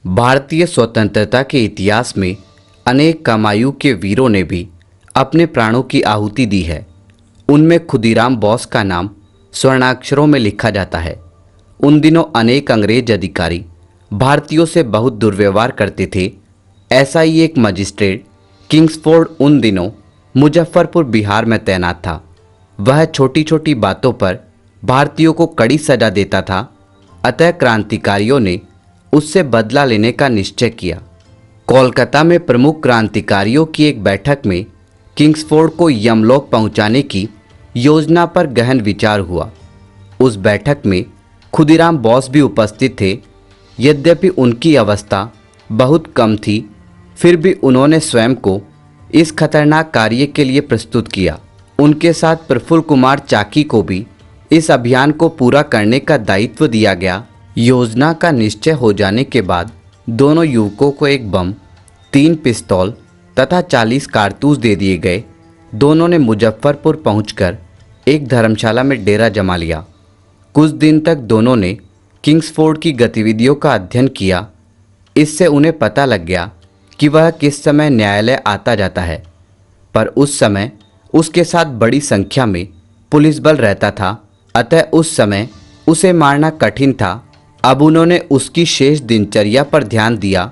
भारतीय स्वतंत्रता के इतिहास में अनेक कम आयु के वीरों ने भी अपने प्राणों की आहुति दी है। उनमें खुदीराम बोस का नाम स्वर्णाक्षरों में लिखा जाता है। उन दिनों अनेक अंग्रेज अधिकारी भारतीयों से बहुत दुर्व्यवहार करते थे। ऐसा ही एक मजिस्ट्रेट किंग्सफोर्ड उन दिनों मुजफ्फरपुर बिहार में तैनात था। वह छोटी छोटी बातों पर भारतीयों को कड़ी सजा देता था। अतः क्रांतिकारियों ने उससे बदला लेने का निश्चय किया। कोलकाता में प्रमुख क्रांतिकारियों की एक बैठक में किंग्सफोर्ड को यमलोक पहुंचाने की योजना पर गहन विचार हुआ। उस बैठक में खुदीराम बोस भी उपस्थित थे। यद्यपि उनकी अवस्था बहुत कम थी, फिर भी उन्होंने स्वयं को इस खतरनाक कार्य के लिए प्रस्तुत किया। उनके साथ प्रफुल्ल कुमार चाकी को भी इस अभियान को पूरा करने का दायित्व दिया गया। योजना का निश्चय हो जाने के बाद दोनों युवकों को एक बम, 3 पिस्तौल तथा 40 कारतूस दे दिए गए। दोनों ने मुजफ्फरपुर पहुंचकर एक धर्मशाला में डेरा जमा लिया। कुछ दिन तक दोनों ने किंग्सफोर्ड की गतिविधियों का अध्ययन किया। इससे उन्हें पता लग गया कि वह किस समय न्यायालय आता जाता है, पर उस समय उसके साथ बड़ी संख्या में पुलिस बल रहता था। अतः उस समय उसे मारना कठिन था। अब उन्होंने उसकी शेष दिनचर्या पर ध्यान दिया।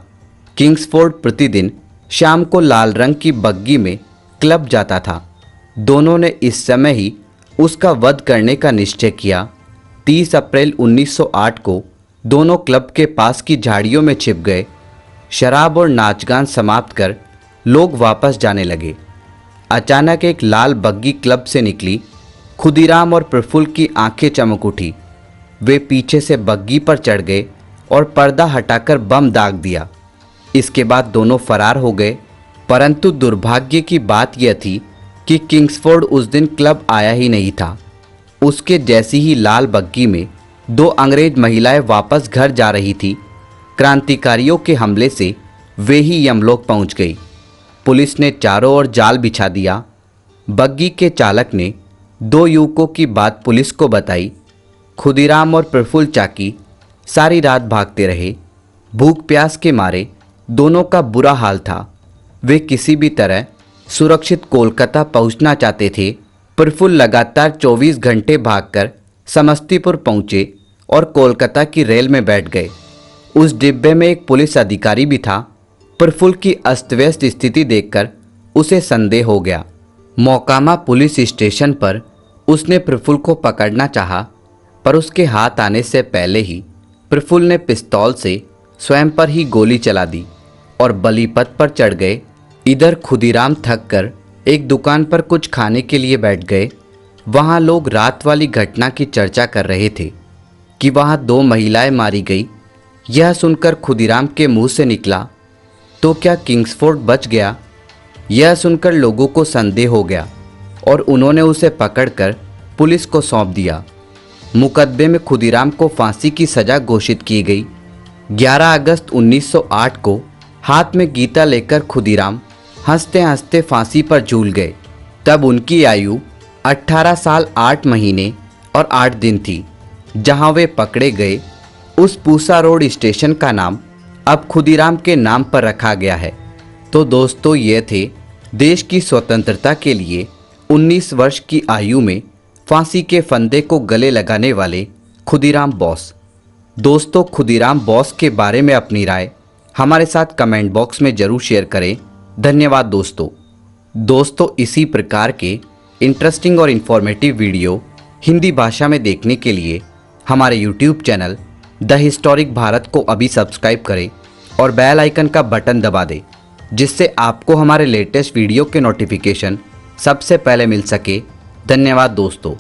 किंग्सफोर्ड प्रतिदिन शाम को लाल रंग की बग्गी में क्लब जाता था। दोनों ने इस समय ही उसका वध करने का निश्चय किया। 30 अप्रैल 1908 को दोनों क्लब के पास की झाड़ियों में छिप गए। शराब और नाचगान समाप्त कर लोग वापस जाने लगे। अचानक एक लाल बग्गी क्लब से निकली। खुदीराम और प्रफुल्ल की आंखें चमक उठी। वे पीछे से बग्गी पर चढ़ गए और पर्दा हटाकर बम दाग दिया। इसके बाद दोनों फरार हो गए। परंतु दुर्भाग्य की बात यह थी कि किंग्सफोर्ड उस दिन क्लब आया ही नहीं था। उसके जैसी ही लाल बग्गी में 2 अंग्रेज महिलाएं वापस घर जा रही थी। क्रांतिकारियों के हमले से वे ही यमलोक पहुंच गई। पुलिस ने चारों ओर जाल बिछा दिया। बग्गी के चालक ने 2 युवकों की बात पुलिस को बताई। खुदीराम और प्रफुल्ल चाकी सारी रात भागते रहे। भूख प्यास के मारे दोनों का बुरा हाल था। वे किसी भी तरह सुरक्षित कोलकाता पहुंचना चाहते थे। प्रफुल्ल लगातार 24 घंटे भागकर समस्तीपुर पहुंचे और कोलकाता की रेल में बैठ गए। उस डिब्बे में एक पुलिस अधिकारी भी था। प्रफुल्ल की अस्त व्यस्त स्थिति देखकर उसे संदेह हो गया। मोकामा पुलिस स्टेशन पर उसने प्रफुल्ल को पकड़ना चाहा, पर उसके हाथ आने से पहले ही प्रफुल्ल ने पिस्तौल से स्वयं पर ही गोली चला दी और बलिपथ पर चढ़ गए। इधर खुदीराम थक कर एक दुकान पर कुछ खाने के लिए बैठ गए। वहाँ लोग रात वाली घटना की चर्चा कर रहे थे कि वहाँ 2 महिलाएं मारी गई। यह सुनकर खुदीराम के मुंह से निकला, तो क्या किंग्सफोर्ड बच गया? यह सुनकर लोगों को संदेह हो गया और उन्होंने उसे पकड़कर पुलिस को सौंप दिया। मुकदमे में खुदीराम को फांसी की सजा घोषित की गई। 11 अगस्त 1908 को हाथ में गीता लेकर खुदीराम हंसते हंसते फांसी पर झूल गए। तब उनकी आयु 18 साल 8 महीने और 8 दिन थी। जहां वे पकड़े गए उस पूसा रोड स्टेशन का नाम अब खुदीराम के नाम पर रखा गया है। तो दोस्तों, ये थे देश की स्वतंत्रता के लिए 19 वर्ष की आयु में फांसी के फंदे को गले लगाने वाले खुदीराम बोस। दोस्तों, खुदीराम बोस के बारे में अपनी राय हमारे साथ कमेंट बॉक्स में ज़रूर शेयर करें। धन्यवाद दोस्तों, इसी प्रकार के इंटरेस्टिंग और इन्फॉर्मेटिव वीडियो हिंदी भाषा में देखने के लिए हमारे YouTube channel the historic Bharat को अभी सब्सक्राइब करें और बेल आइकन का बटन दबा दें, जिससे आपको हमारे लेटेस्ट वीडियो के नोटिफिकेशन सबसे पहले मिल सके। धन्यवाद दोस्तों।